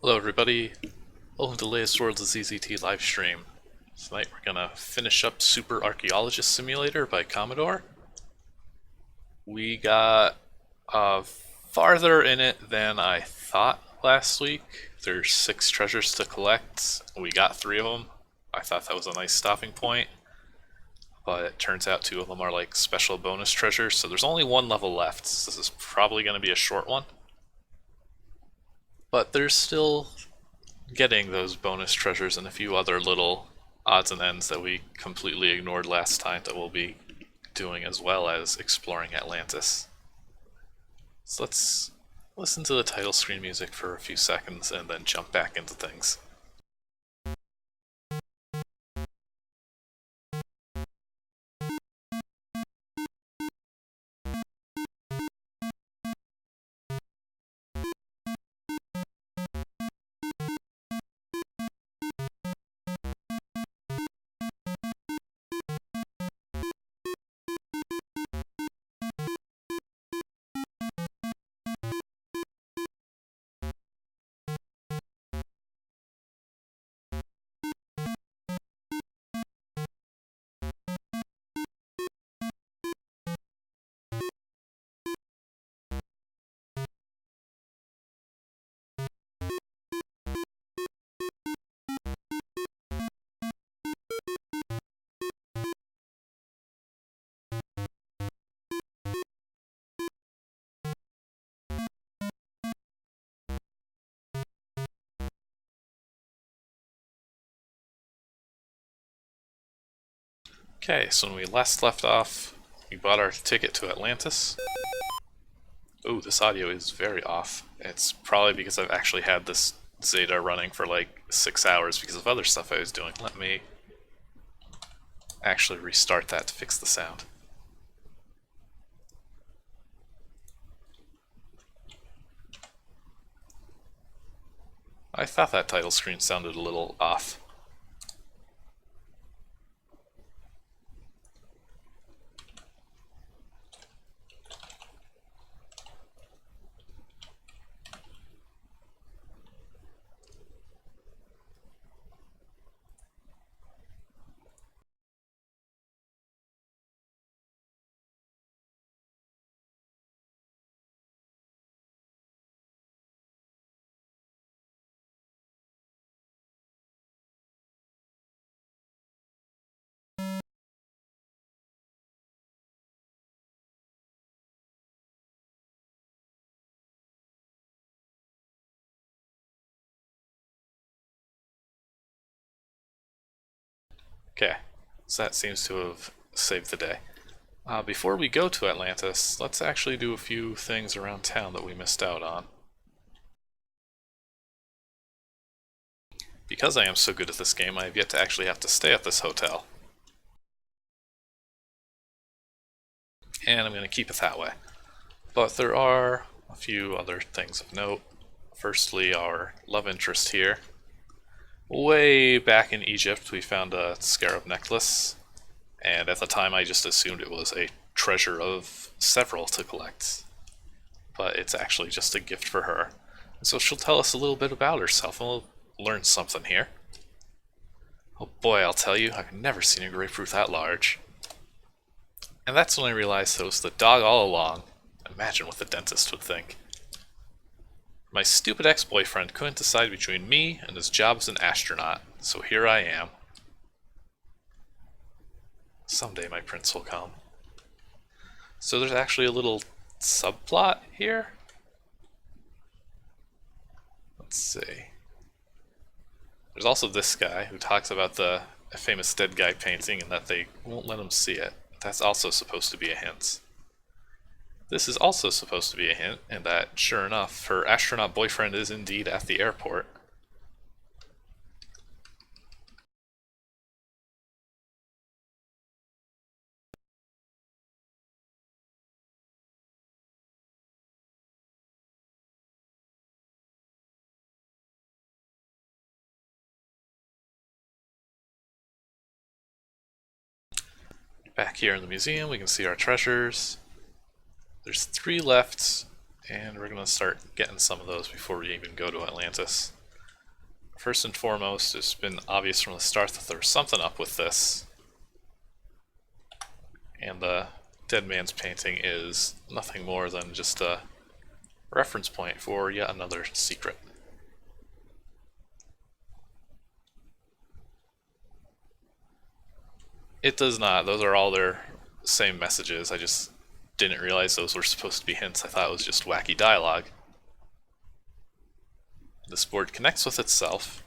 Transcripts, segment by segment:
Hello everybody, welcome to the latest Worlds of ZZT Livestream. Tonight we're gonna finish up Super Archaeologist Simulator by Commodore. We got farther in it than I thought last week. There's 6 treasures to collect, we got 3 of them. I thought that was a nice stopping point, but it turns out 2 of them are like special bonus treasures, so there's only 1 level left, so this is probably gonna be a short one. But there's still getting those bonus treasures and a few other little odds and ends that we completely ignored last time that we'll be doing, as well as exploring Atlantis. So let's listen to the title screen music for a few seconds and then jump back into things. Okay, so when we last left off, we bought our ticket to Atlantis. Oh, this audio is very off. It's probably because I've actually had this Zeta running for like 6 hours because of other stuff I was doing. Let me actually restart that to fix the sound. I thought that title screen sounded a little off. Okay, so that seems to have saved the day. Before we go to Atlantis, let's actually do a few things around town that we missed out on. Because I am so good at this game, I have yet to actually have to stay at this hotel. And I'm going to keep it that way. But there are a few other things of note. Firstly, our love interest here. Way back in Egypt, we found a scarab necklace, and at the time I just assumed it was a treasure of several to collect. But it's actually just a gift for her. And so she'll tell us a little bit about herself, and we'll learn something here. Oh boy, I'll tell you, I've never seen a grapefruit that large. And that's when I realized it was the dog all along. Imagine what the dentist would think. My stupid ex-boyfriend couldn't decide between me and his job as an astronaut, so here I am. Someday my prince will come. So there's actually a little subplot here? Let's see. There's also this guy who talks about the famous dead guy painting and that they won't let him see it. That's also supposed to be a hint. This is also supposed to be a hint, and that, sure enough, her astronaut boyfriend is indeed at the airport. Back here in the museum, we can see our treasures. There's 3 left, and we're going to start getting some of those before we even go to Atlantis. First and foremost, it's been obvious from the start that there was something up with this. And the dead man's painting is nothing more than just a reference point for yet another secret. It does not. Those are all their same messages. I just didn't realize those were supposed to be hints. I thought it was just wacky dialogue. This board connects with itself.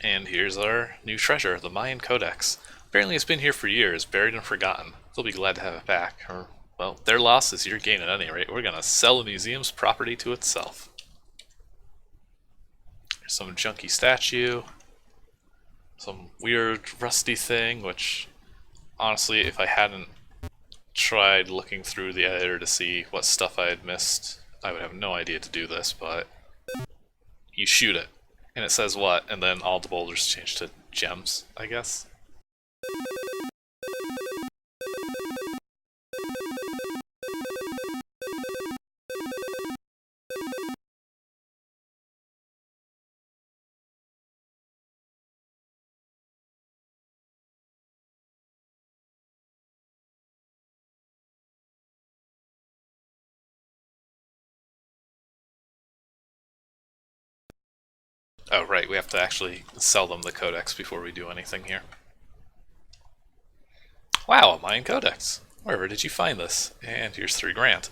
And here's our new treasure, the Mayan Codex. Apparently it's been here for years, buried and forgotten. They'll be glad to have it back. Or, well, their loss is your gain at any rate. We're gonna sell the museum's property to itself. There's some junky statue. Some weird rusty thing, which honestly, if I hadn't tried looking through the editor to see what stuff I had missed, I would have no idea to do this, but you shoot it, and it says what, and then all the boulders change to gems, I guess. Oh, right, we have to actually sell them the codex before we do anything here. Wow, a Mayan codex. Wherever did you find this? And here's $3,000.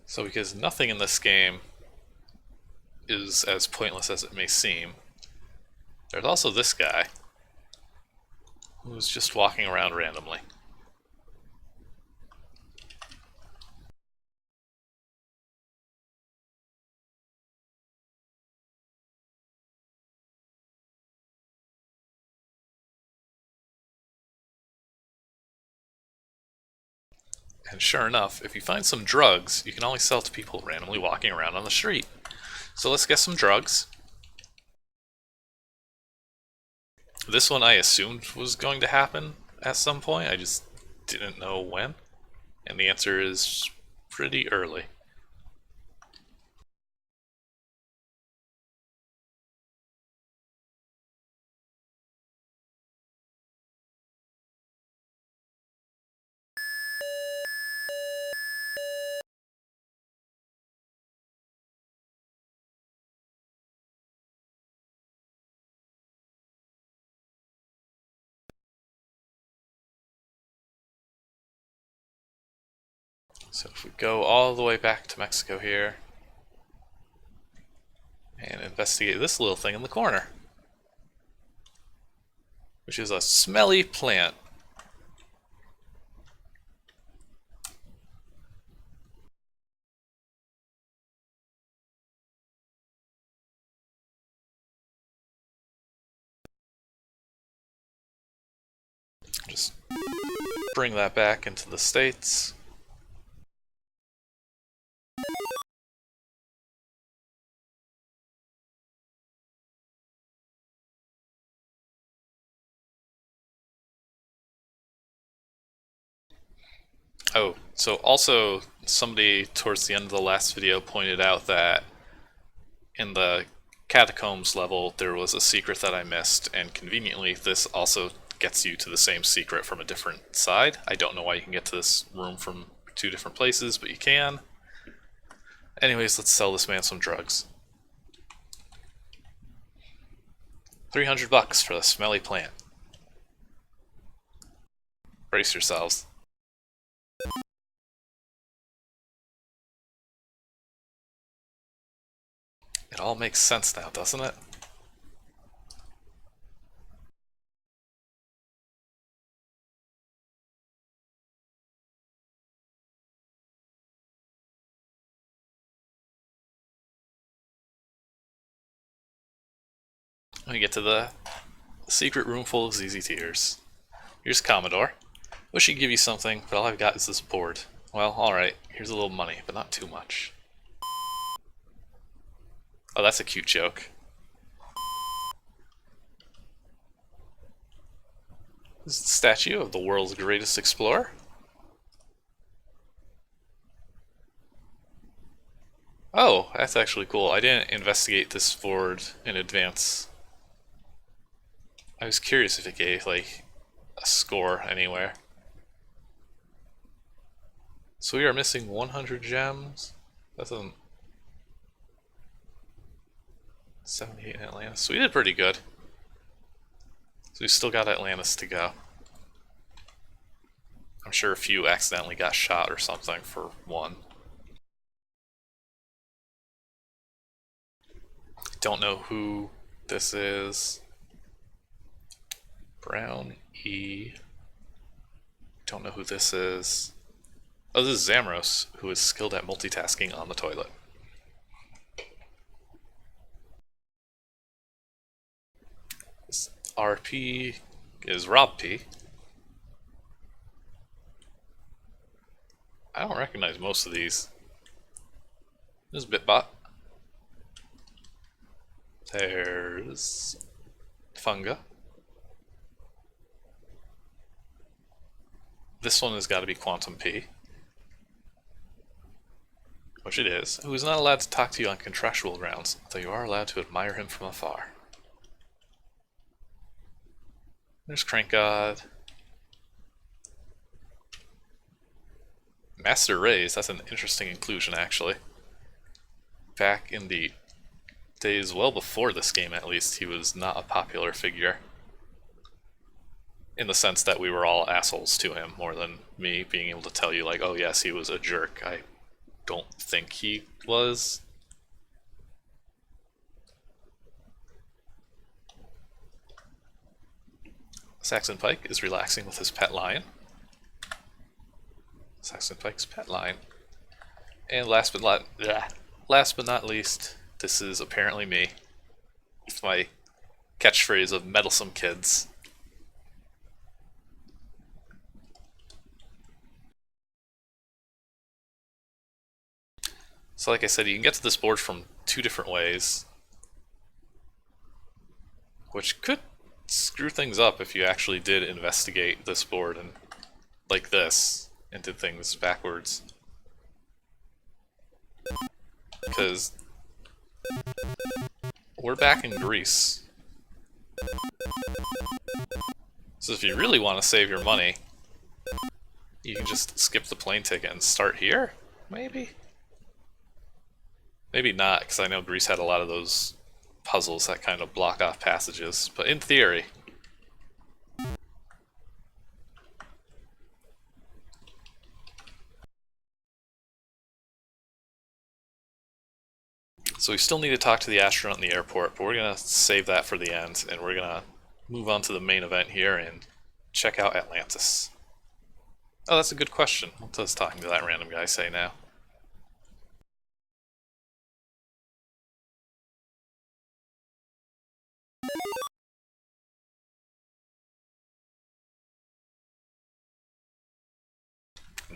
So because nothing in this game is as pointless as it may seem, there's also this guy who's just walking around randomly. And sure enough, if you find some drugs, you can only sell to people randomly walking around on the street. So let's get some drugs. This one I assumed was going to happen at some point, I just didn't know when. And the answer is pretty early. So if we go all the way back to Mexico here and investigate this little thing in the corner, which is a smelly plant. Just bring that back into the States. Oh, so also somebody towards the end of the last video pointed out that in the catacombs level there was a secret that I missed, and conveniently this also gets you to the same secret from a different side. I don't know why you can get to this room from two different places, but you can. Anyways, let's sell this man some drugs. $300 for the smelly plant. Brace yourselves. It all makes sense now, doesn't it? We get to the secret room full of ZZ Tears. Here's Commodore. Wish he'd give you something, but all I've got is this board. Well, alright, here's a little money, but not too much. Oh, that's a cute joke. This is the statue of the world's greatest explorer. Oh, that's actually cool. I didn't investigate this board in advance. I was curious if it gave, like, a score anywhere. So we are missing 100 gems. That doesn't... 78 in Atlantis. So we did pretty good. So we still got Atlantis to go. I'm sure a few accidentally got shot or something for one. Don't know who this is. Brown E. Don't know who this is. Oh, this is Zamros, who is skilled at multitasking on the toilet. This RP is Rob P. I don't recognize most of these. This is Bitbot. There's Funga. This one has got to be Quantum P. Which it is. Who is not allowed to talk to you on contractual grounds, though you are allowed to admire him from afar. There's Crank God. Master Rays, that's an interesting inclusion actually. Back in the days well before this game at least, he was not a popular figure. In the sense that we were all assholes to him, more than me being able to tell you like, oh yes, he was a jerk. I don't think he was. Saxon Pike is relaxing with his pet lion. Saxon Pike's pet lion. And last but not least, this is apparently me. It's my catchphrase of meddlesome kids. So like I said, you can get to this board from two different ways, which could screw things up if you actually did investigate this board and like this and did things backwards. Because we're back in Greece. So if you really want to save your money, you can just skip the plane ticket and start here, maybe? Maybe not, because I know Greece had a lot of those puzzles that kind of block off passages, but in theory. So we still need to talk to the astronaut in the airport, but we're going to save that for the end, and we're going to move on to the main event here and check out Atlantis. Oh, that's a good question. What does talking to that random guy say now?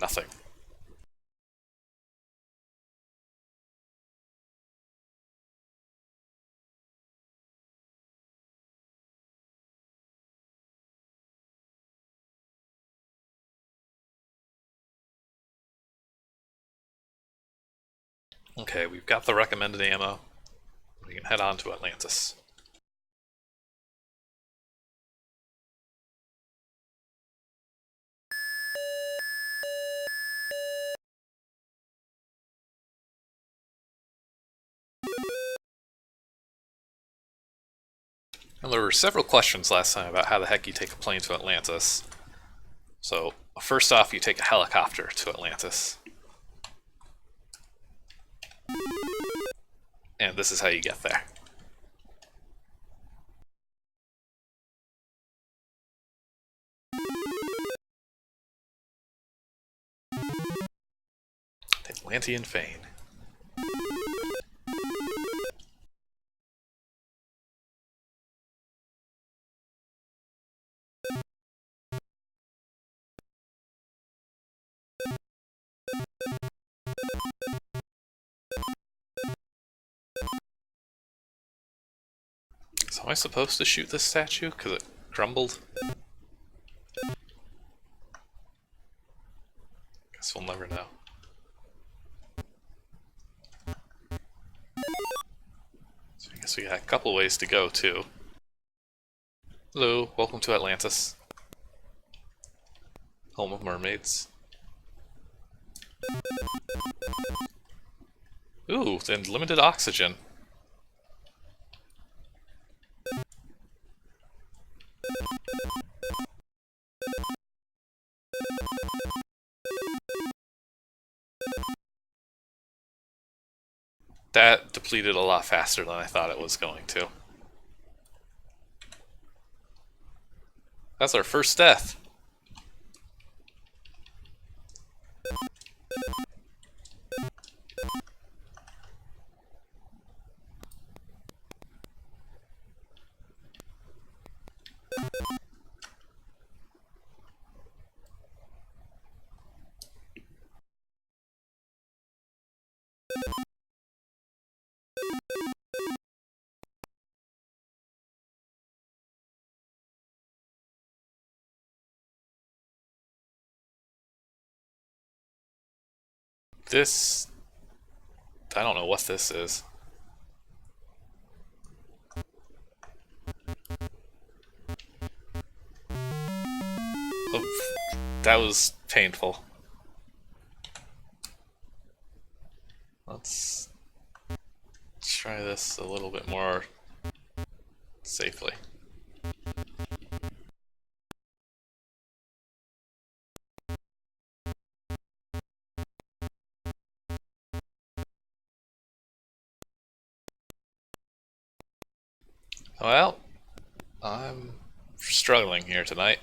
Nothing. Okay, we've got the recommended ammo. We can head on to Atlantis. And there were several questions last time about how the heck you take a plane to Atlantis. So, first off, you take a helicopter to Atlantis. And this is how you get there. The Atlantean Fane. Am I supposed to shoot this statue? Because it crumbled? Guess we'll never know. So I guess we got a couple ways to go, too. Hello, welcome to Atlantis. Home of mermaids. Ooh, then limited oxygen. That depleted a lot faster than I thought it was going to. That's our first death. This... I don't know what this is. Oh, that was painful. Let's try this a little bit more safely. Well, I'm struggling here tonight.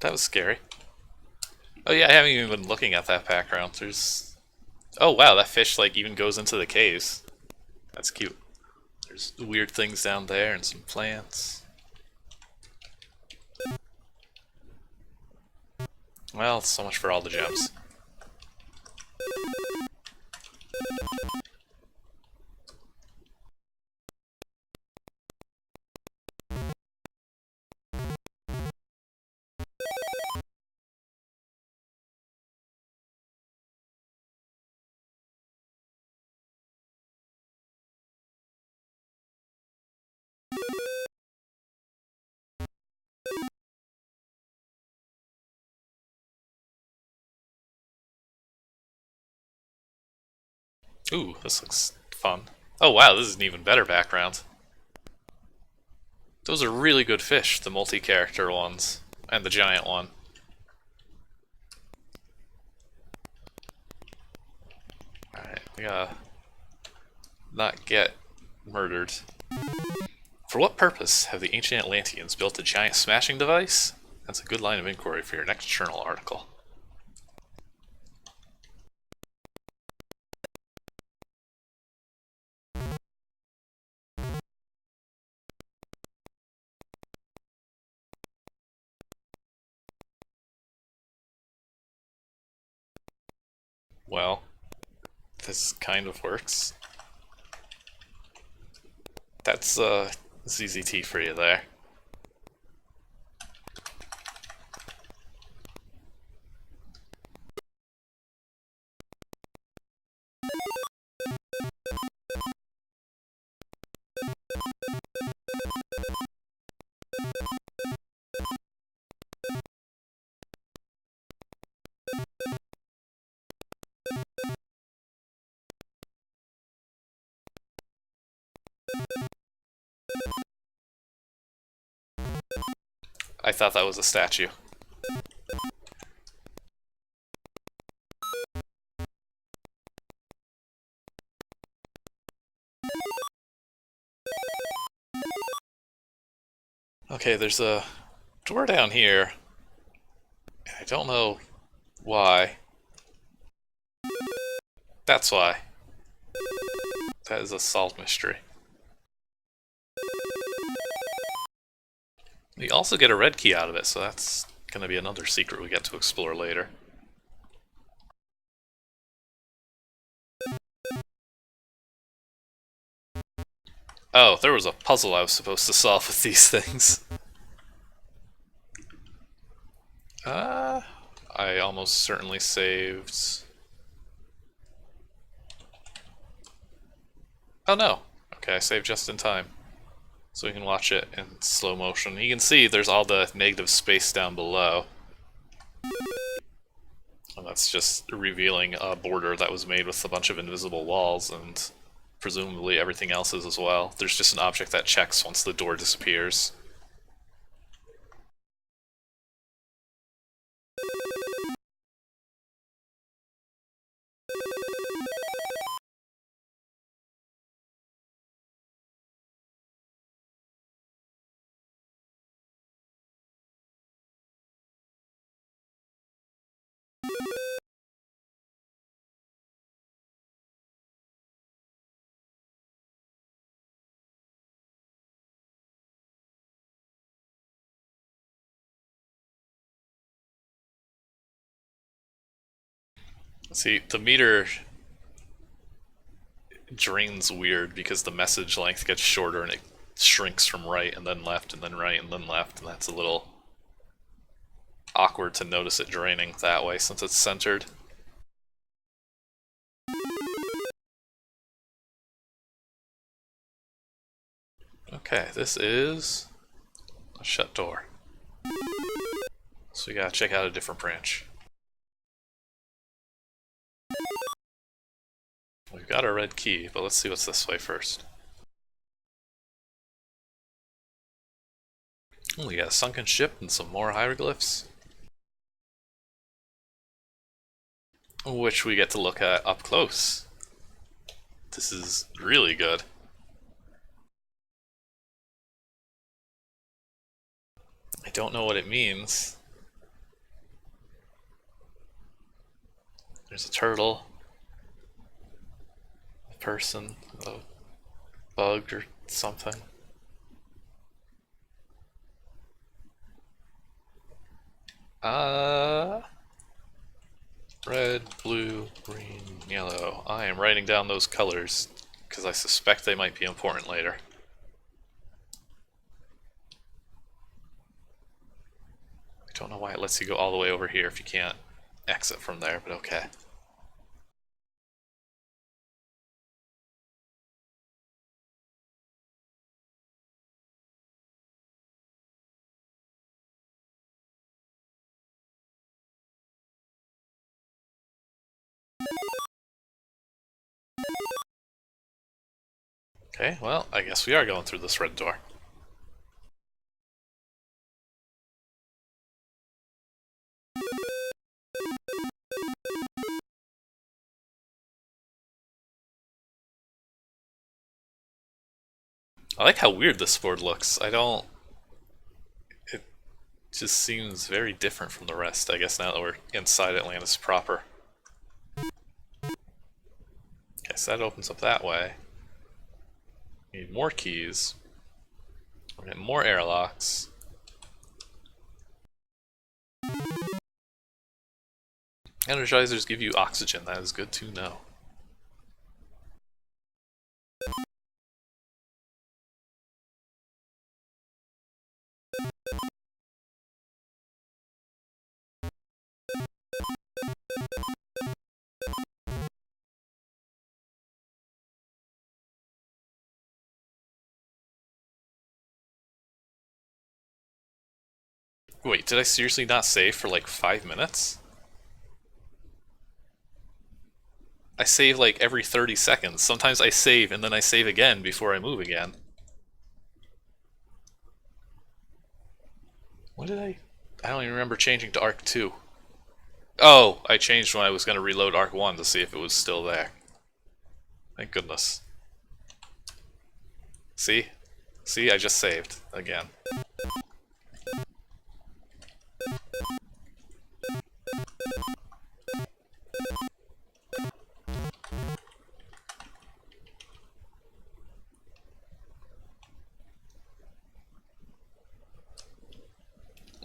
That was scary. Oh yeah, I haven't even been looking at that background. There's... Oh wow, that fish like even goes into the caves. That's cute. There's weird things down there and some plants. Well, so much for all the gems. Ooh, this looks fun. Oh wow, this is an even better background. Those are really good fish, the multi-character ones, and the giant one. Alright, we gotta not get murdered. For what purpose have the ancient Atlanteans built a giant smashing device? That's a good line of inquiry for your next journal article. Well, this kind of works. That's ZZT for you there. I thought that was a statue. Okay, there's a door down here. I don't know why. That's why. That is a solved mystery. We also get a red key out of it, so that's gonna be another secret we get to explore later. Oh, there was a puzzle I was supposed to solve with these things. I almost certainly saved... Oh no! Okay, I saved just in time. So we can watch it in slow motion. You can see there's all the negative space down below. And that's just revealing a border that was made with a bunch of invisible walls, and presumably everything else is as well. There's just an object that checks once the door disappears. See, the meter drains weird because the message length gets shorter and it shrinks from right and then left and then right and then left, and that's a little awkward to notice it draining that way since it's centered. Okay, this is a shut door. So we gotta check out a different branch. We've got our red key, but let's see what's this way first. Oh, we got a sunken ship and some more hieroglyphs, which we get to look at up close. This is really good. I don't know what it means. There's a turtle, a person, a bug or something. Red, blue, green, yellow. I am writing down those colors because I suspect they might be important later. I don't know why it lets you go all the way over here if you can't exit from there, but okay. Okay, well, I guess we are going through this red door. I like how weird this board looks. It just seems very different from the rest, I guess, now that we're inside Atlantis proper. Okay, so that opens up that way. Need more keys. We're getting more airlocks. Energizers give you oxygen, that is good to know. Wait, did I seriously not save for like 5 minutes? I save like every 30 seconds. Sometimes I save and then I save again before I move again. What did I don't even remember changing to Arc 2. Oh, I changed when I was going to reload Arc 1 to see if it was still there. Thank goodness. See? See, I just saved again.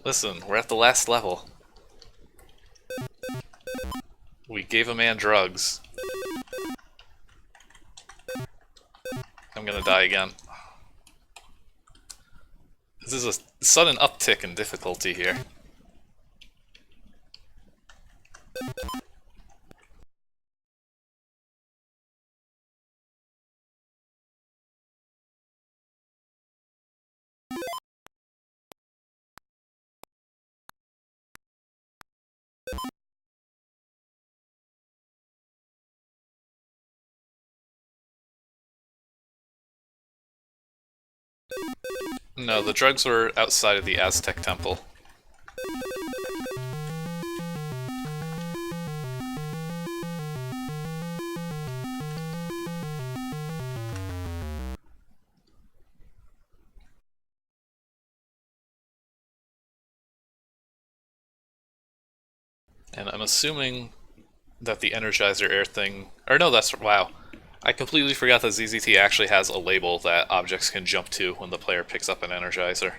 Listen, we're at the last level. We gave a man drugs. I'm gonna die again. This is a sudden uptick in difficulty here. No, the drugs were outside of the Aztec temple. And I'm assuming that the Energizer Air thing... Or no, that's... Wow. I completely forgot that ZZT actually has a label that objects can jump to when the player picks up an Energizer.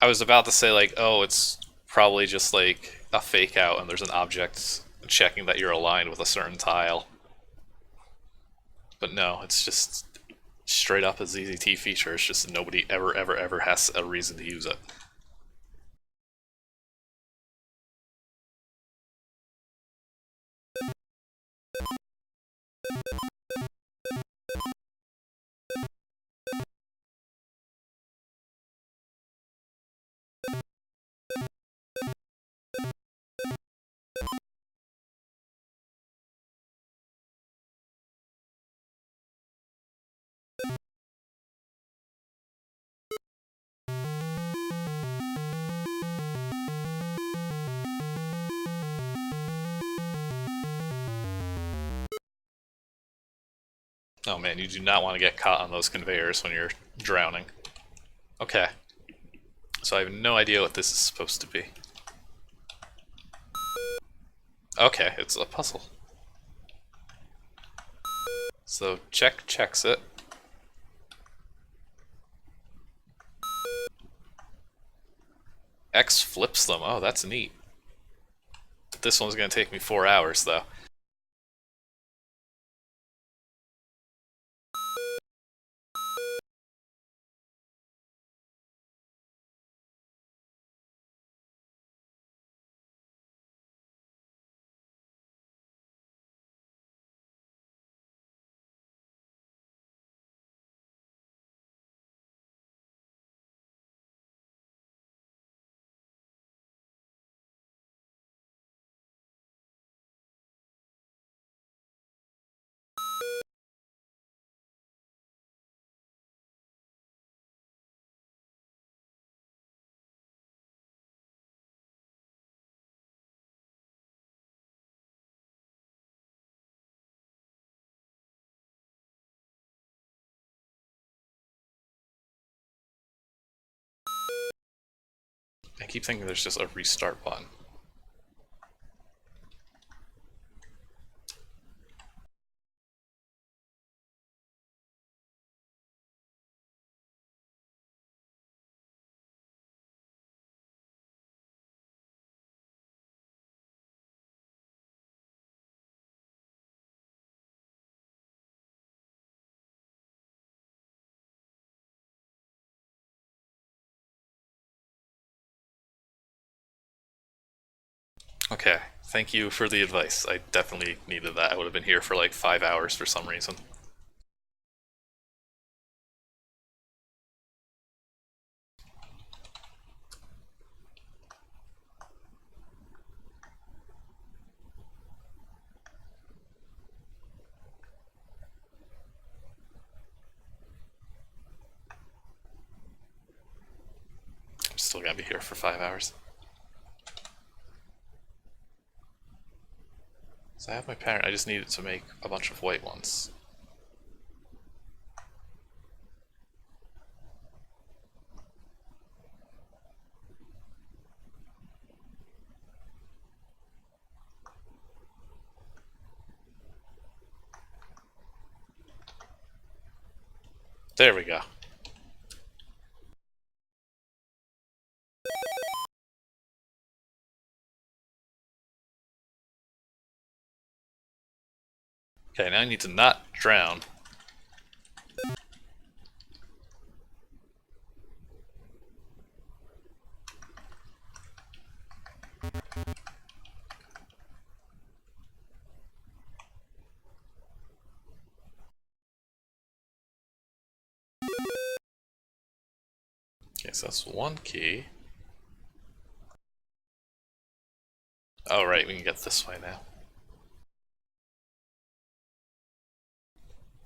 I was about to say, like, oh, it's probably just, like, a fake out and there's an object checking that you're aligned with a certain tile. But no, it's just straight up a ZZT feature. It's just nobody ever has a reason to use it. Oh man, you do not want to get caught on those conveyors when you're drowning. Okay. So I have no idea what this is supposed to be. Okay, it's a puzzle. So checks it. X flips them. Oh, that's neat. This one's gonna take me 4 hours though. I keep thinking there's just a restart button. Okay, thank you for the advice. I definitely needed that. I would have been here for like 5 hours for some reason. I'm still gonna be here for 5 hours. So I have my pattern, I just needed to make a bunch of white ones. There we go. Okay, now I need to not drown. Okay, so that's one key. Oh, right, we can get this way now.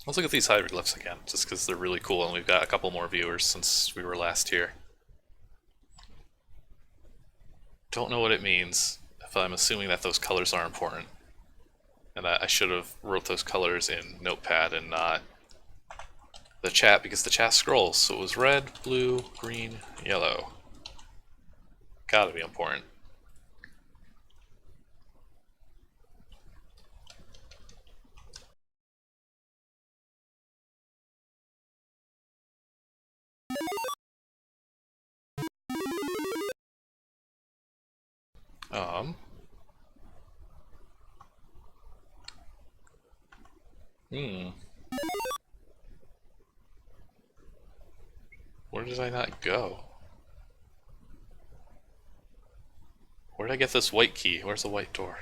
Let's look at these hieroglyphs again, just because they're really cool and we've got a couple more viewers since we were last here. Don't know what it means, if I'm assuming that those colors are important. And that I should have wrote those colors in Notepad and not the chat, because the chat scrolls. So it was red, blue, green, yellow. Gotta be important. Hmm. Where did I not go? Where did I get this white key? Where's the white door?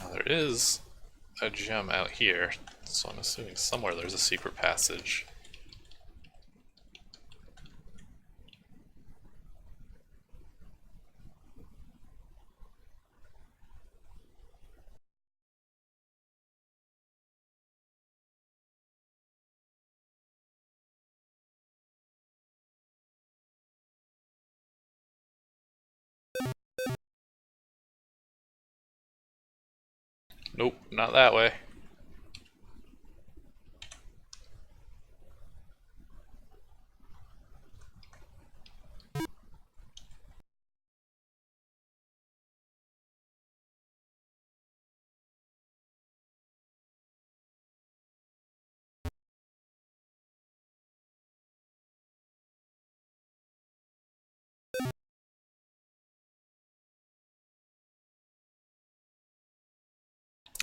Now there is a gem out here, so I'm assuming somewhere there's a secret passage. Nope, not that way.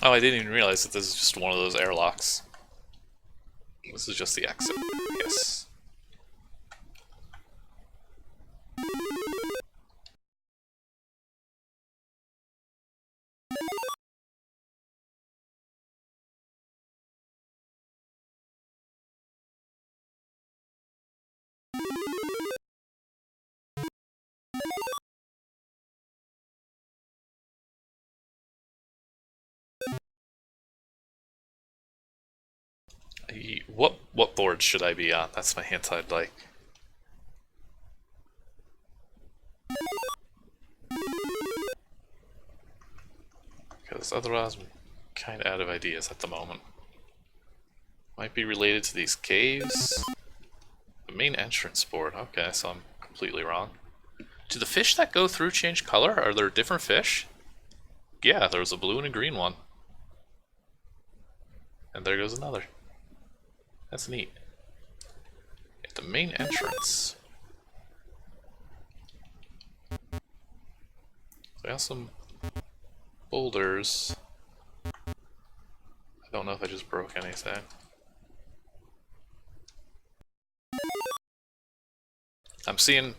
Oh, I didn't even realize that this is just one of those airlocks. This is just the exit. Yes. What board should I be on? That's my hint I'd like. Because otherwise I'm kind of out of ideas at the moment. Might be related to these caves. The main entrance board. Okay, so I'm completely wrong. Do the fish that go through change color? Are there different fish? Yeah, there was a blue and a green one. And there goes another. That's neat. At the main entrance. I got some boulders. I don't know if I just broke anything. I'm seeing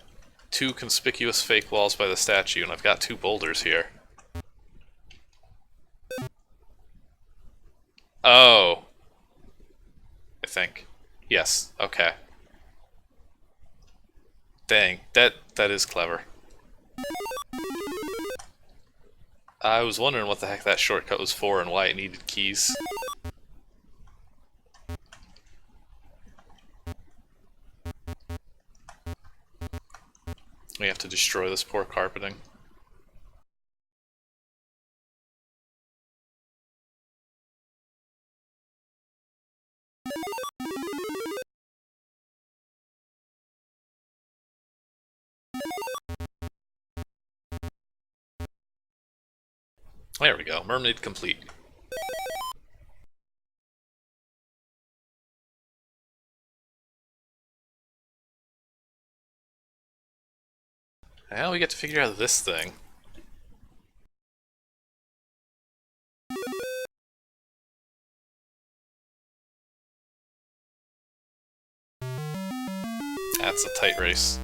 two conspicuous fake walls by the statue, and I've got two boulders here. Oh. I think. Yes, okay. Dang, that is clever. I was wondering what the heck that shortcut was for and why it needed keys. We have to destroy this poor carpeting. There we go, mermaid complete. Now we get to figure out this thing. That's a tight race.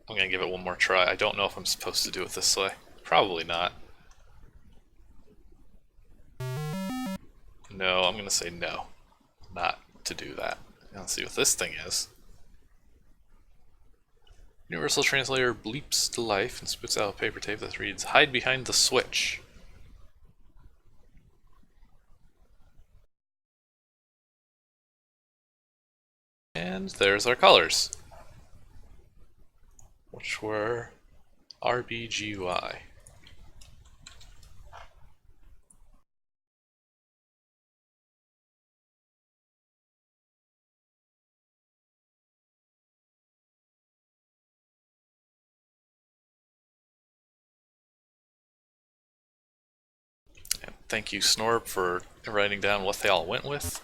I'm gonna give it one more try. I don't know if I'm supposed to do it this way. Probably not. No, I'm gonna say no. Not to do that. Let's see what this thing is. Universal Translator bleeps to life and spits out a paper tape that reads, "Hide behind the switch." And there's our colors, which were RBGY. And thank you, Snorb, for writing down what they all went with.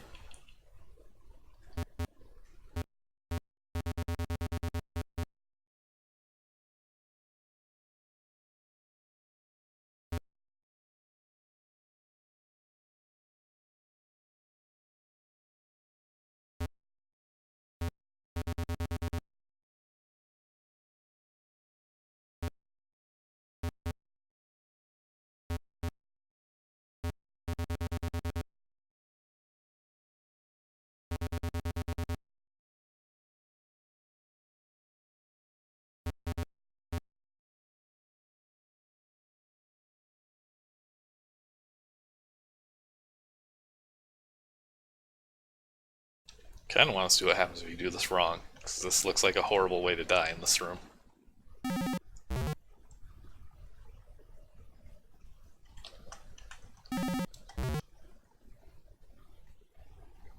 Kinda want to see what happens if you do this wrong, because this looks like a horrible way to die in this room.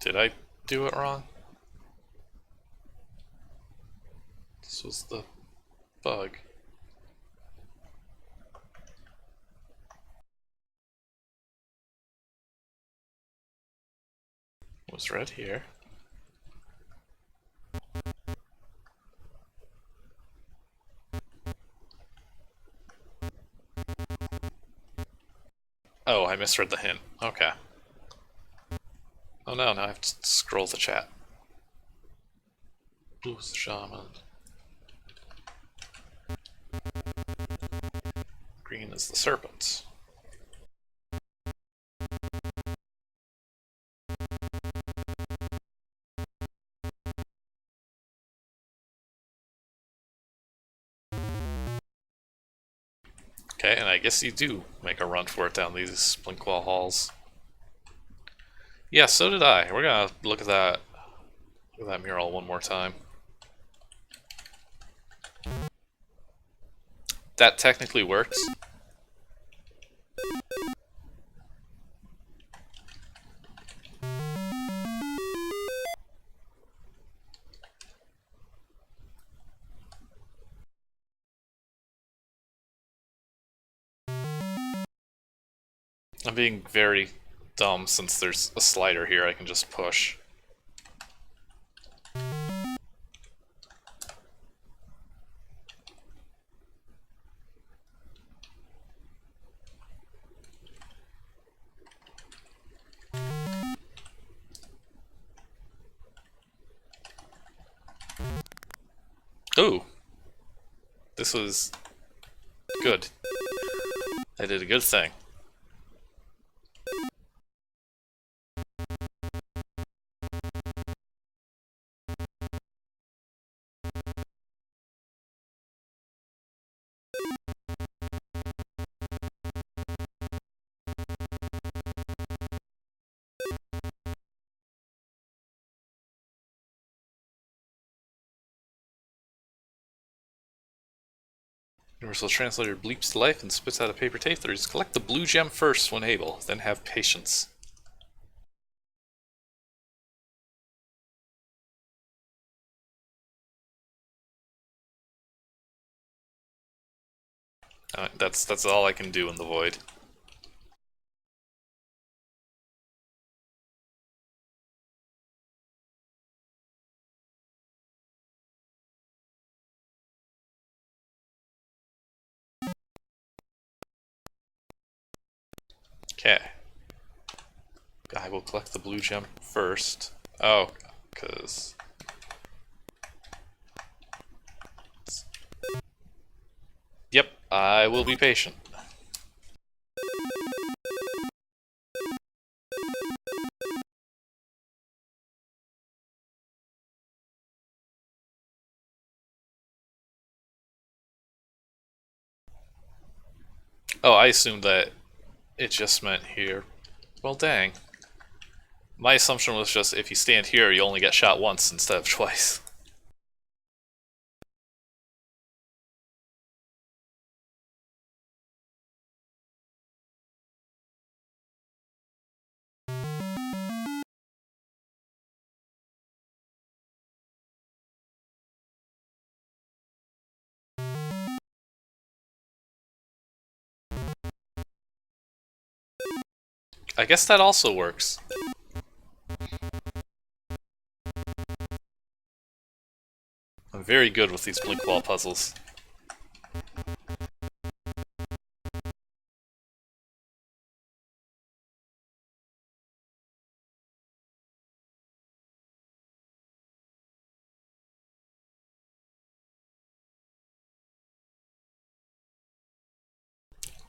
Did I do it wrong? This was the bug. It was right here. Oh, I misread the hint. Okay. Oh no, now I have to scroll the chat. Blue is the shaman. Green is the serpent. Okay, and I guess you do make a run for it down these Splinkwall halls. Yeah, so did I. We're gonna look at that mural one more time. That technically works. I'm being very dumb since there's a slider here I can just push. Ooh! This was good. I did a good thing. Universal Translator bleeps to life and spits out a paper tape. There's collect the blue gem first when able, then have patience. That's all I can do in the void. Okay. I will collect the blue gem first. Oh, because... Yep, I will be patient. Oh, I assumed that it just meant here. Well, dang. My assumption was just if you stand here, you only get shot once instead of twice. I guess that also works. I'm very good with these blink wall puzzles.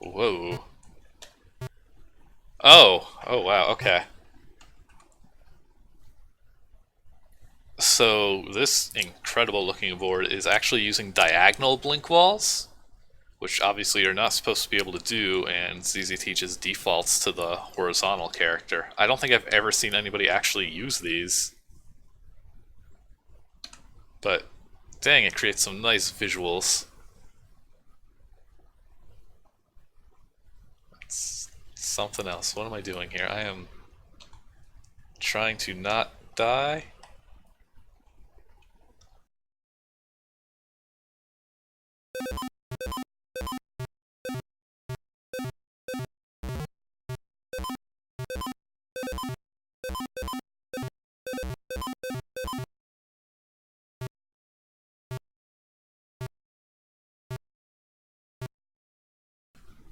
Whoa. Oh wow, okay. So this incredible looking board is actually using diagonal blink walls, which obviously you're not supposed to be able to do, and ZZT just defaults to the horizontal character. I don't think I've ever seen anybody actually use these. But dang, it creates some nice visuals. It's something else. What am I doing here? I am trying to not die.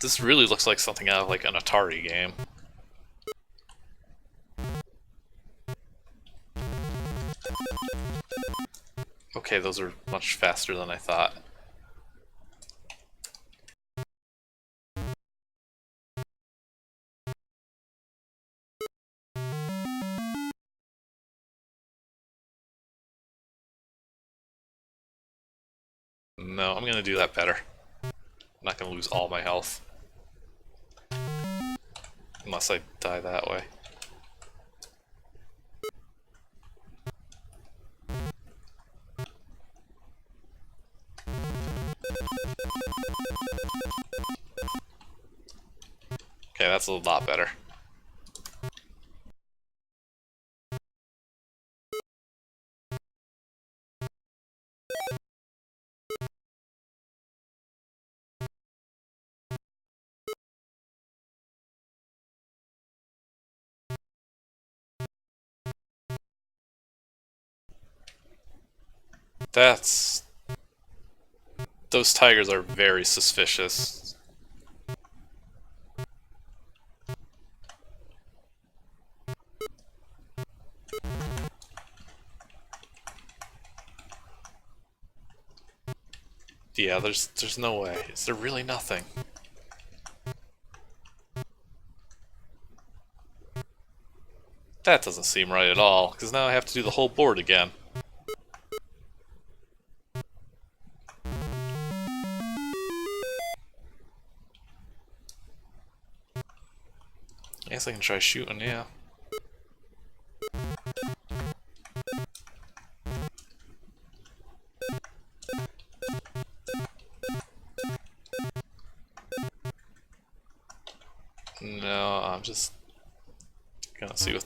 This really looks like something out of like an Atari game. Okay, those are much faster than I thought. No, I'm gonna do that better. I'm not gonna lose all my health. Unless I die that way. Okay, that's a lot better. That's... Those tigers are very suspicious. Yeah, there's no way. Is there really nothing? That doesn't seem right at all, because now I have to do the whole board again. I guess I can try shooting, yeah. I'm just gonna see what...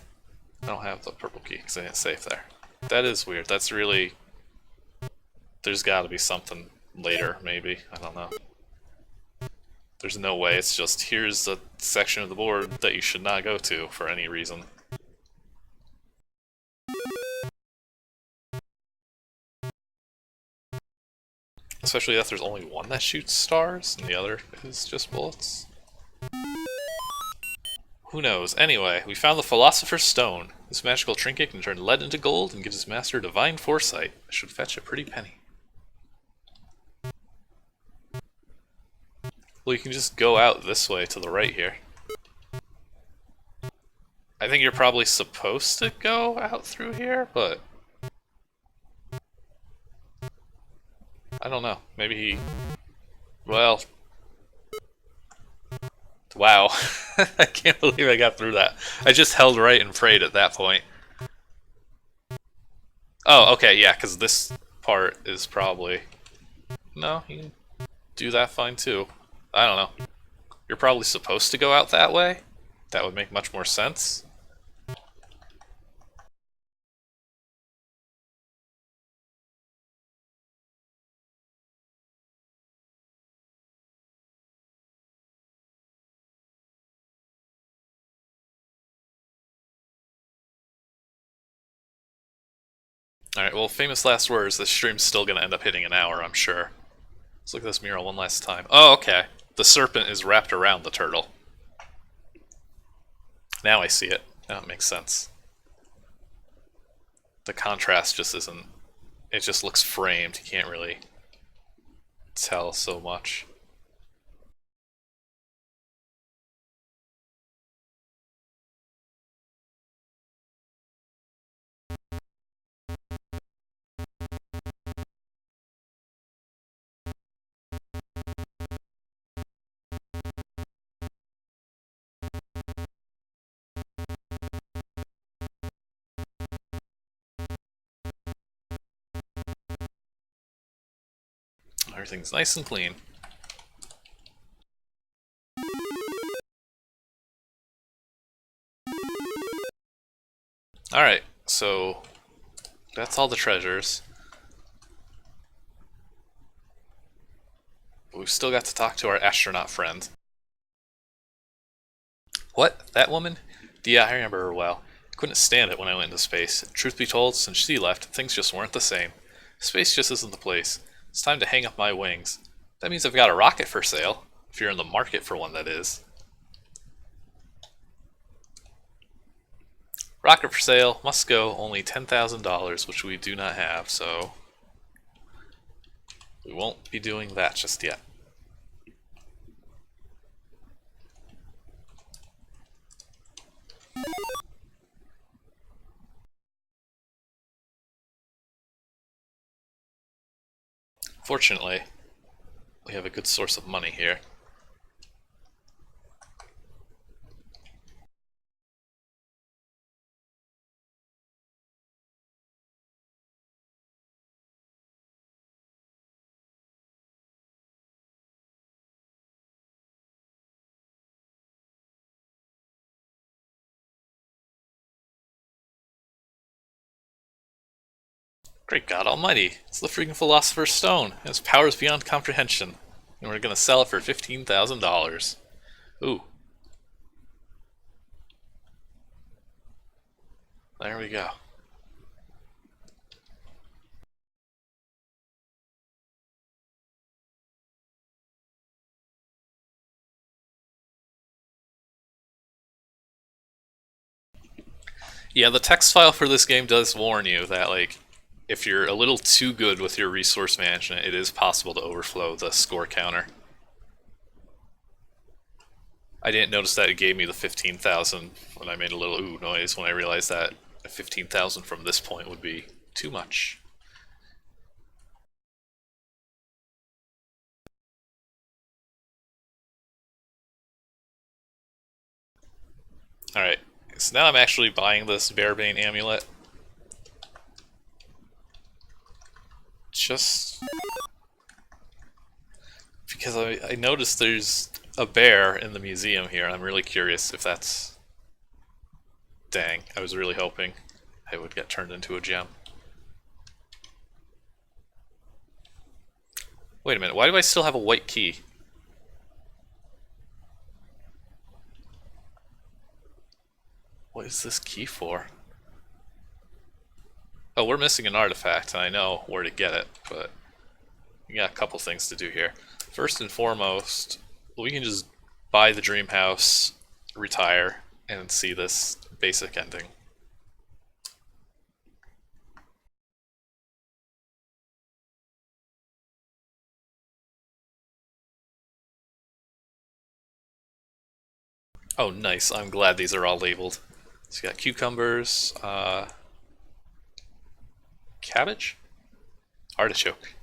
I don't have the purple key because I didn't save there. That is weird. That's really... There's gotta be something later, maybe. I don't know. There's no way. It's just, here's a section of the board that you should not go to for any reason. Especially that there's only one that shoots stars, and the other is just bullets. Who knows? Anyway, we found the Philosopher's Stone. This magical trinket can turn lead into gold and gives its master divine foresight. It should fetch a pretty penny. Well, you can just go out this way to the right here. I think you're probably supposed to go out through here, but... I don't know. Maybe he... Well... Wow. I can't believe I got through that. I just held right and prayed at that point. Oh, okay, yeah, because this part is probably... No, you can do that fine too. I don't know. You're probably supposed to go out that way? That would make much more sense. Alright, well, famous last words. This stream's still gonna end up hitting an hour, I'm sure. Let's look at this mural one last time. Oh, okay. The serpent is wrapped around the turtle. Now I see it. Now it makes sense. The contrast just isn't... It just looks framed. You can't really tell so much. Everything's nice and clean. Alright, so that's all the treasures. But we've still got to talk to our astronaut friend. What? That woman? Yeah, I remember her well. Couldn't stand it when I went into space. Truth be told, since she left, things just weren't the same. Space just isn't the place. It's time to hang up my wings. That means I've got a rocket for sale. If you're in the market for one, that is. Rocket for sale, must go, only $10,000, which we do not have, so... we won't be doing that just yet. Fortunately, we have a good source of money here. Great God Almighty, it's the freaking Philosopher's Stone. It has powers beyond comprehension. And we're gonna sell it for $15,000. Ooh. There we go. Yeah, the text file for this game does warn you that, like, if you're a little too good with your resource management, it is possible to overflow the score counter. I didn't notice that it gave me the 15,000 when I made a little ooh noise when I realized that 15,000 from this point would be too much. Alright, so now I'm actually buying this Bearbane amulet. Just because I noticed there's a bear in the museum here. I'm really curious if that's... Dang, I was really hoping it would get turned into a gem. Wait a minute, why do I still have a white key? What is this key for? Oh, we're missing an artifact, and I know where to get it, but we got a couple things to do here. First and foremost, we can just buy the dream house, retire, and see this basic ending. Oh, nice. I'm glad these are all labeled. So you got cucumbers, cabbage? Artichoke.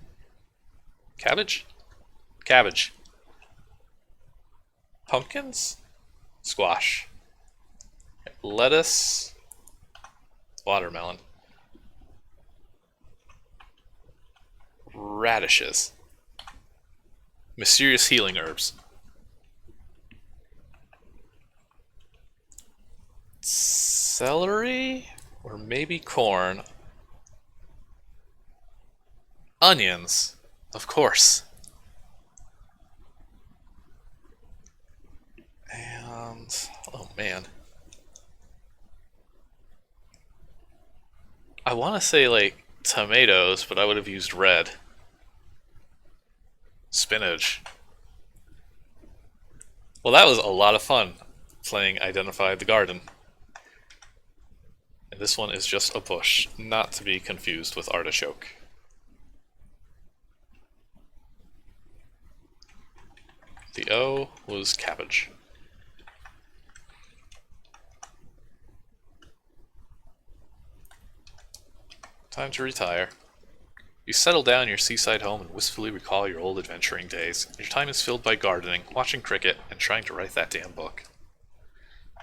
Cabbage? Cabbage. Pumpkins? Squash. Lettuce. Watermelon. Radishes. Mysterious healing herbs. Celery? Or maybe corn. Onions. Of course. And... oh man. I want to say like tomatoes, but I would have used red. Spinach. Well, that was a lot of fun playing Identify the Garden. And this one is just a bush, not to be confused with artichoke. The O was cabbage. Time to retire. You settle down in your seaside home and wistfully recall your old adventuring days. Your time is filled by gardening, watching cricket, and trying to write that damn book.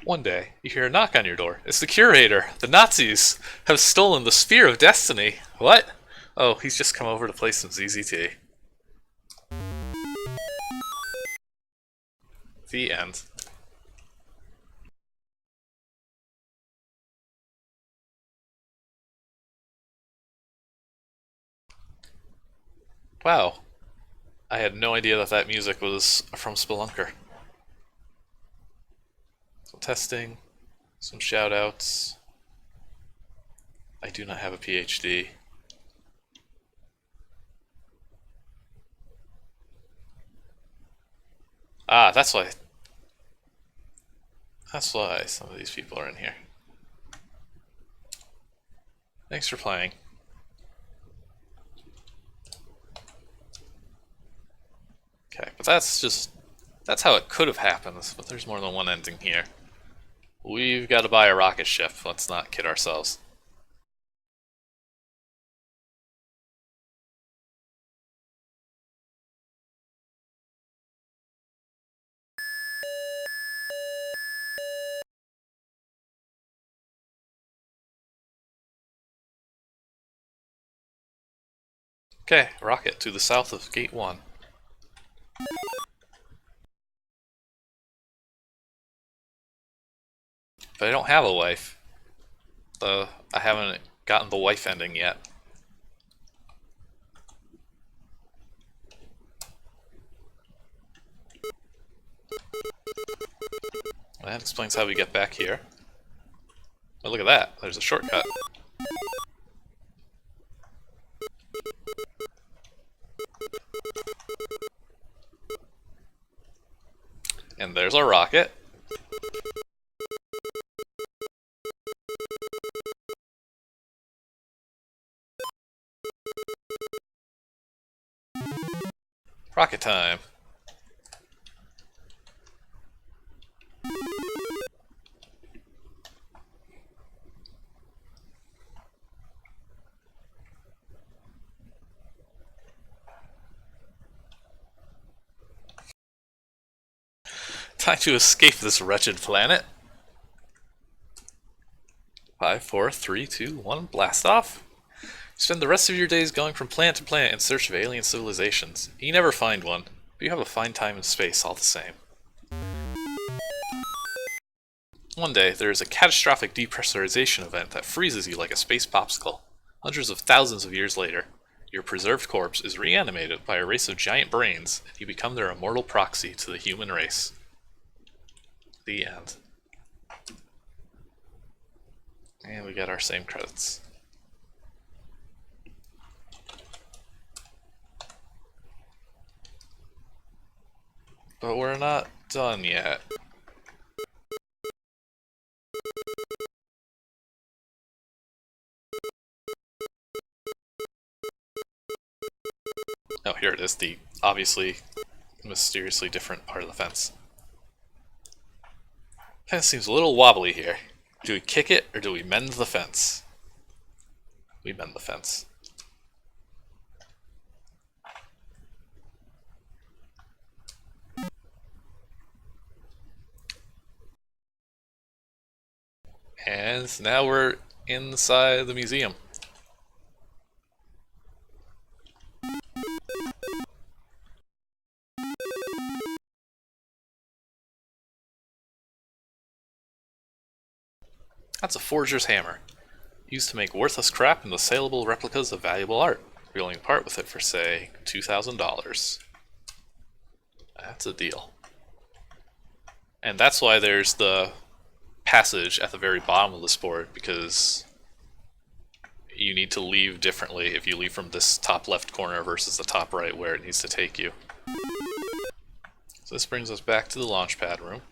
One day, you hear a knock on your door. It's the curator. The Nazis have stolen the Sphere of Destiny. What? Oh, he's just come over to play some ZZT. The end. Wow. I had no idea that that music was from Spelunker. So testing, some shoutouts. I do not have a PhD. Ah, that's why. That's why some of these people are in here. Thanks for playing. Okay, but that's how it could have happened, but there's more than one ending here. We've got to buy a rocket ship, let's not kid ourselves. Okay, rocket to the south of Gate 1. But I don't have a wife. I haven't gotten the wife ending yet. That explains how we get back here. Oh, look at that. There's a shortcut. And there's our rocket. Rocket time. Time to escape this wretched planet. 5, 4, 3, 2, 1, blast off. Spend the rest of your days going from planet to planet in search of alien civilizations. You never find one, but you have a fine time in space all the same. One day, there is a catastrophic depressurization event that freezes you like a space popsicle. Hundreds of thousands of years later, your preserved corpse is reanimated by a race of giant brains, and you become their immortal proxy to the human race. The end. And we get our same credits. But we're not done yet. Oh, here it is, the obviously mysteriously different part of the fence. Fence seems a little wobbly here. Do we kick it or do we mend the fence? We mend the fence. And now we're inside the museum. That's a forger's hammer, used to make worthless crap into saleable replicas of valuable art. You're willing to part with it for, say, $2,000. That's a deal. And that's why there's the passage at the very bottom of this board, because you need to leave differently if you leave from this top left corner versus the top right where it needs to take you. So this brings us back to the launch pad room.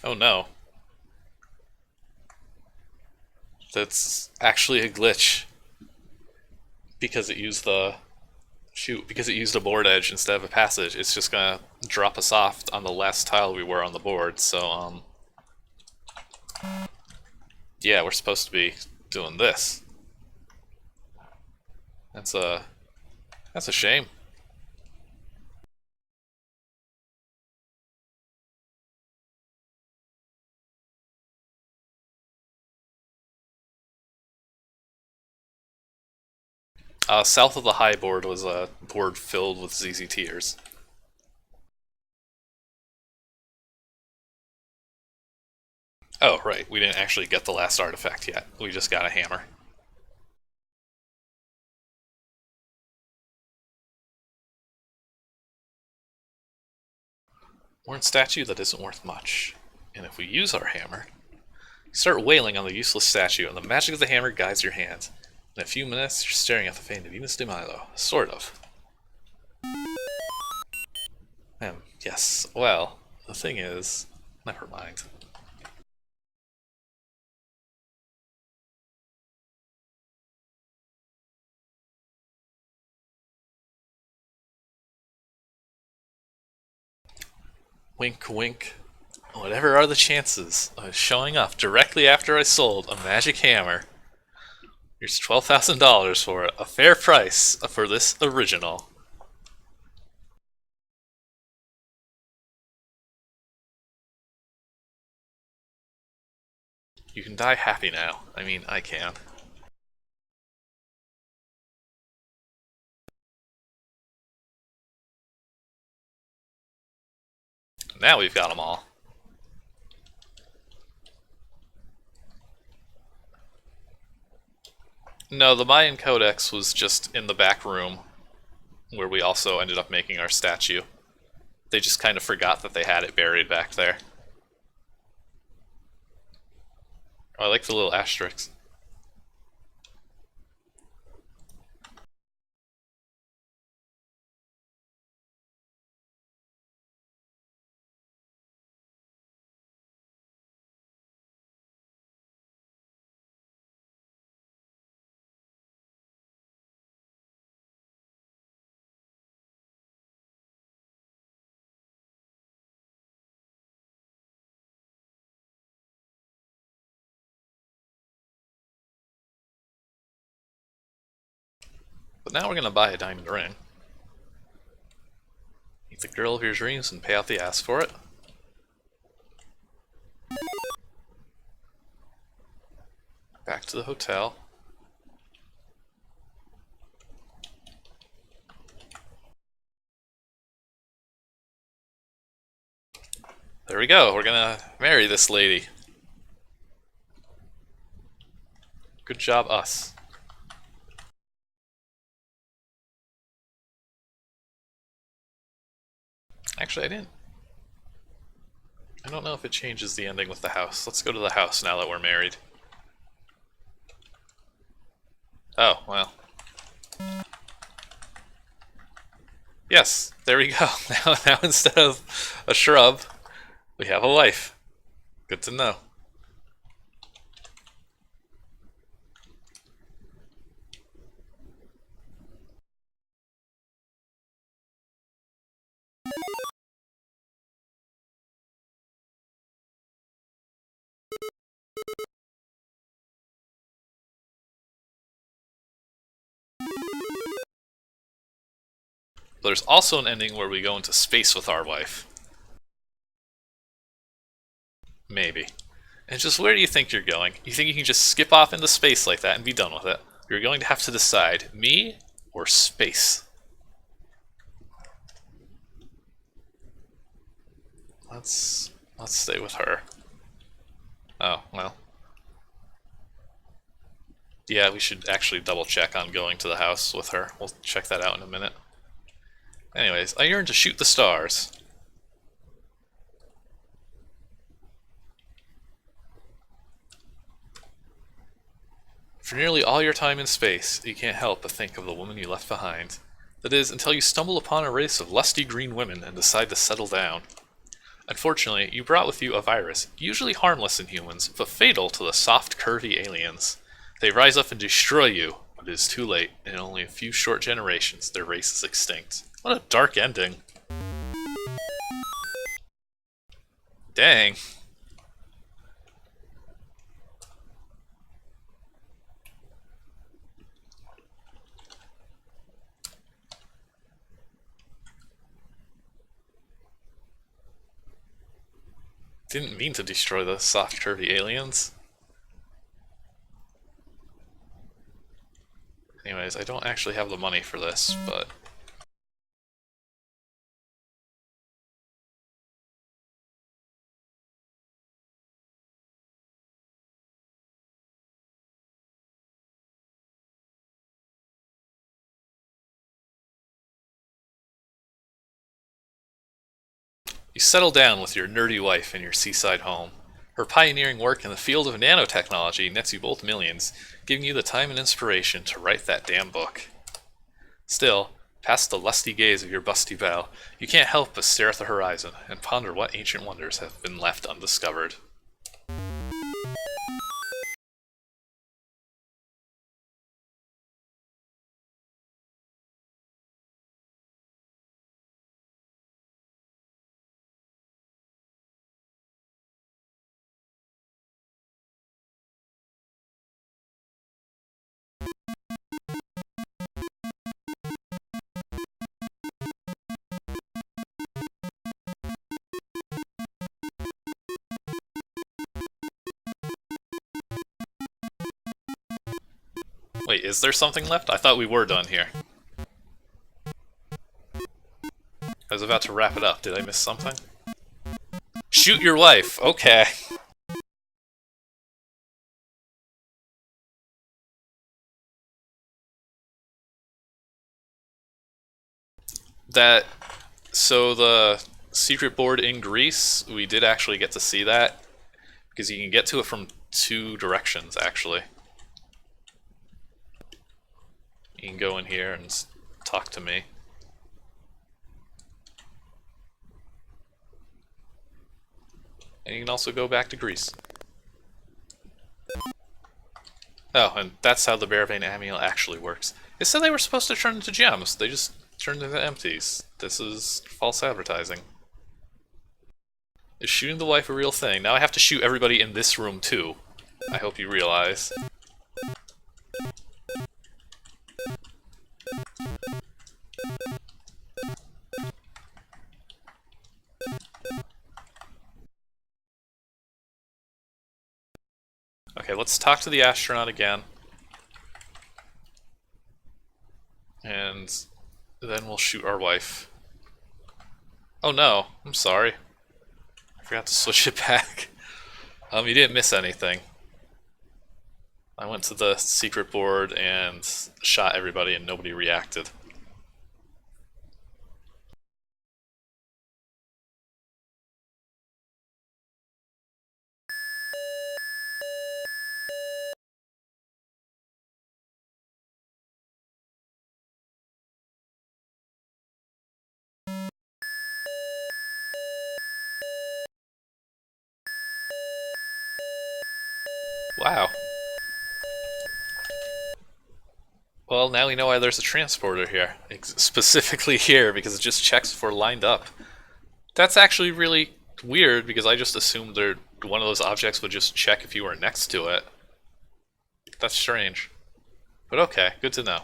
Oh no. That's actually a glitch. Because it used the... because it used a board edge instead of a passage, it's just gonna drop us off on the last tile we were on the board, so, yeah, we're supposed to be doing this. That's a shame. South of the high board was a board filled with ZZ Tears. Oh, right, we didn't actually get the last artifact yet. We just got a hammer. Worn statue that isn't worth much. And if we use our hammer, you start wailing on the useless statue, and the magic of the hammer guides your hand. In a few minutes, you're staring at the fane of Venus de Milo. Sort of. Yes, well, the thing is... Never mind. Wink wink. Whatever are the chances of showing up directly after I sold a magic hammer? Here's $12,000 for it. A fair price for this original. You can die happy now. I mean, I can. Now we've got them all. No, the Mayan Codex was just in the back room, where we also ended up making our statue. They just kind of forgot that they had it buried back there. Oh, I like the little asterisks. But now we're gonna buy a diamond ring. Meet the girl of your dreams and pay out the ass for it. Back to the hotel. There we go, we're gonna marry this lady. Good job, us. Actually, I don't know if it changes the ending with the house. Let's go to the house now that we're married. Oh, well. Yes, there we go. Now instead of a shrub, we have a wife. Good to know. There's also an ending where we go into space with our wife. Maybe. And just where do you think you're going? You think you can just skip off into space like that and be done with it? You're going to have to decide, me or space? Let's stay with her. Oh, well. Yeah, we should actually double check on going to the house with her. We'll check that out in a minute. Anyways, I yearn to shoot the stars. For nearly all your time in space, you can't help but think of the woman you left behind. That is, until you stumble upon a race of lusty green women and decide to settle down. Unfortunately, you brought with you a virus, usually harmless in humans, but fatal to the soft, curvy aliens. They rise up and destroy you, but it is too late. In only a few short generations, their race is extinct. What a dark ending. Dang. Didn't mean to destroy the soft, curvy aliens. Anyways, I don't actually have the money for this, but... You settle down with your nerdy wife in your seaside home. Her pioneering work in the field of nanotechnology nets you both millions, giving you the time and inspiration to write that damn book. Still, past the lusty gaze of your busty belle, you can't help but stare at the horizon and ponder what ancient wonders have been left undiscovered. Wait, is there something left? I thought we were done here. I was about to wrap it up. Did I miss something? Shoot your wife! Okay. So the secret board in Greece, we did actually get to see that, because you can get to it from two directions, actually. You can go in here and talk to me. And you can also go back to Greece. Oh, and that's how the Bearvein Amulet actually works. It said they were supposed to turn into gems. They just turned into empties. This is false advertising. Is shooting the wife a real thing? Now I have to shoot everybody in this room too. I hope you realize. Okay, let's talk to the astronaut again. And then we'll shoot our wife. Oh no, I'm sorry. I forgot to switch it back. You didn't miss anything. I went to the secret board and shot everybody and nobody reacted. Wow. Well, now we know why there's a transporter here. Specifically here, because it just checks if we're lined up. That's actually really weird, because I just assumed one of those objects would just check if you were next to it. That's strange. But okay, good to know.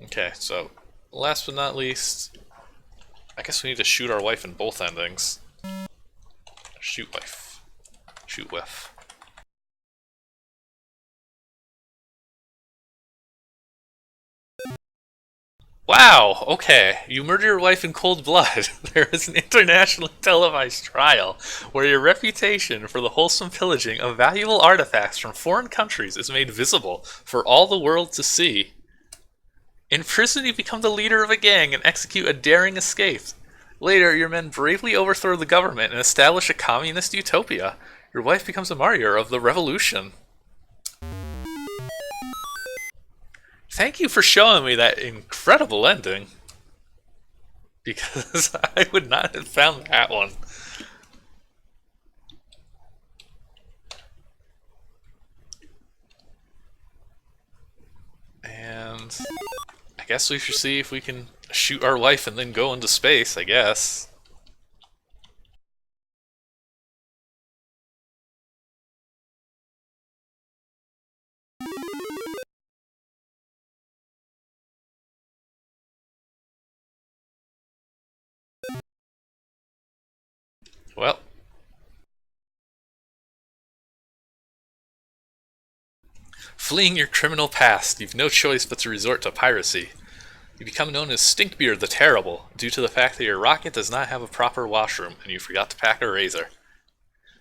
Okay, so last but not least, I guess we need to shoot our wife in both endings. Shoot wife. Shoot whiff. Wow, okay. You murder your wife in cold blood. There is an internationally televised trial where your reputation for the wholesome pillaging of valuable artifacts from foreign countries is made visible for all the world to see. In prison, you become the leader of a gang and execute a daring escape. Later, your men bravely overthrow the government and establish a communist utopia. Your wife becomes a martyr of the revolution. Thank you for showing me that incredible ending. Because I would not have found that one. And I guess we should see if we can shoot our wife and then go into space, I guess. Well. Fleeing your criminal past, you've no choice but to resort to piracy. You become known as Stinkbeard the Terrible, due to the fact that your rocket does not have a proper washroom and you forgot to pack a razor.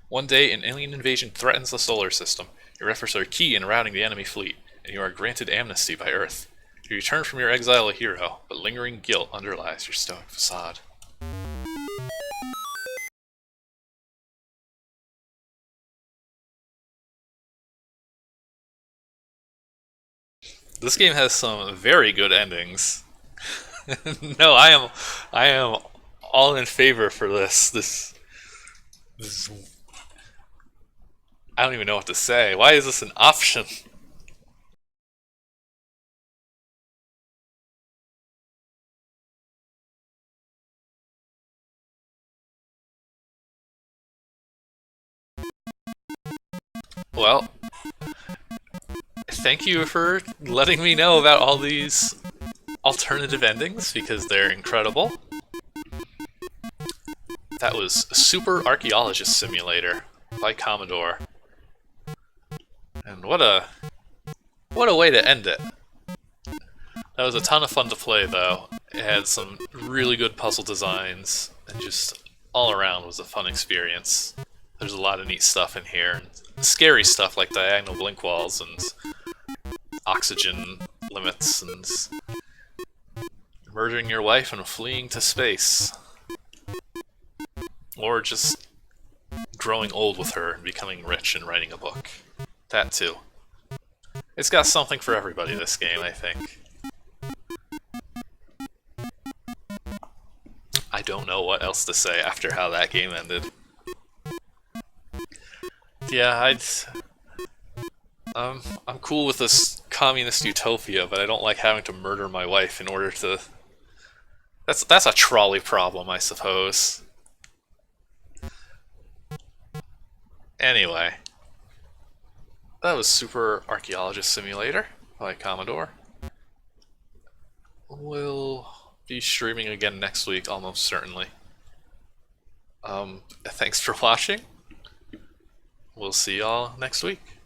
One day, an alien invasion threatens the solar system. Your efforts are key in routing the enemy fleet, and you are granted amnesty by Earth. You return from your exile a hero, but lingering guilt underlies your stoic facade. This game has some very good endings. No, I am all in favor for this. I don't even know what to say. Why is this an option? Well, thank you for letting me know about all these alternative endings, because they're incredible. That was Super Archaeologist Simulator by Commodore. And what a way to end it. That was a ton of fun to play, though. It had some really good puzzle designs, and just all around was a fun experience. There's a lot of neat stuff in here, and scary stuff like diagonal blink walls and oxygen limits and murdering your wife and fleeing to space. Or just growing old with her and becoming rich and writing a book. That too. It's got something for everybody, this game, I think. I don't know what else to say after how that game ended. Yeah, I'm cool with this communist utopia, but I don't like having to murder my wife in order to... That's a trolley problem, I suppose. Anyway. That was Super Archaeologist Simulator by Commodore. We'll be streaming again next week, almost certainly. Thanks for watching. we'll see y'all next week.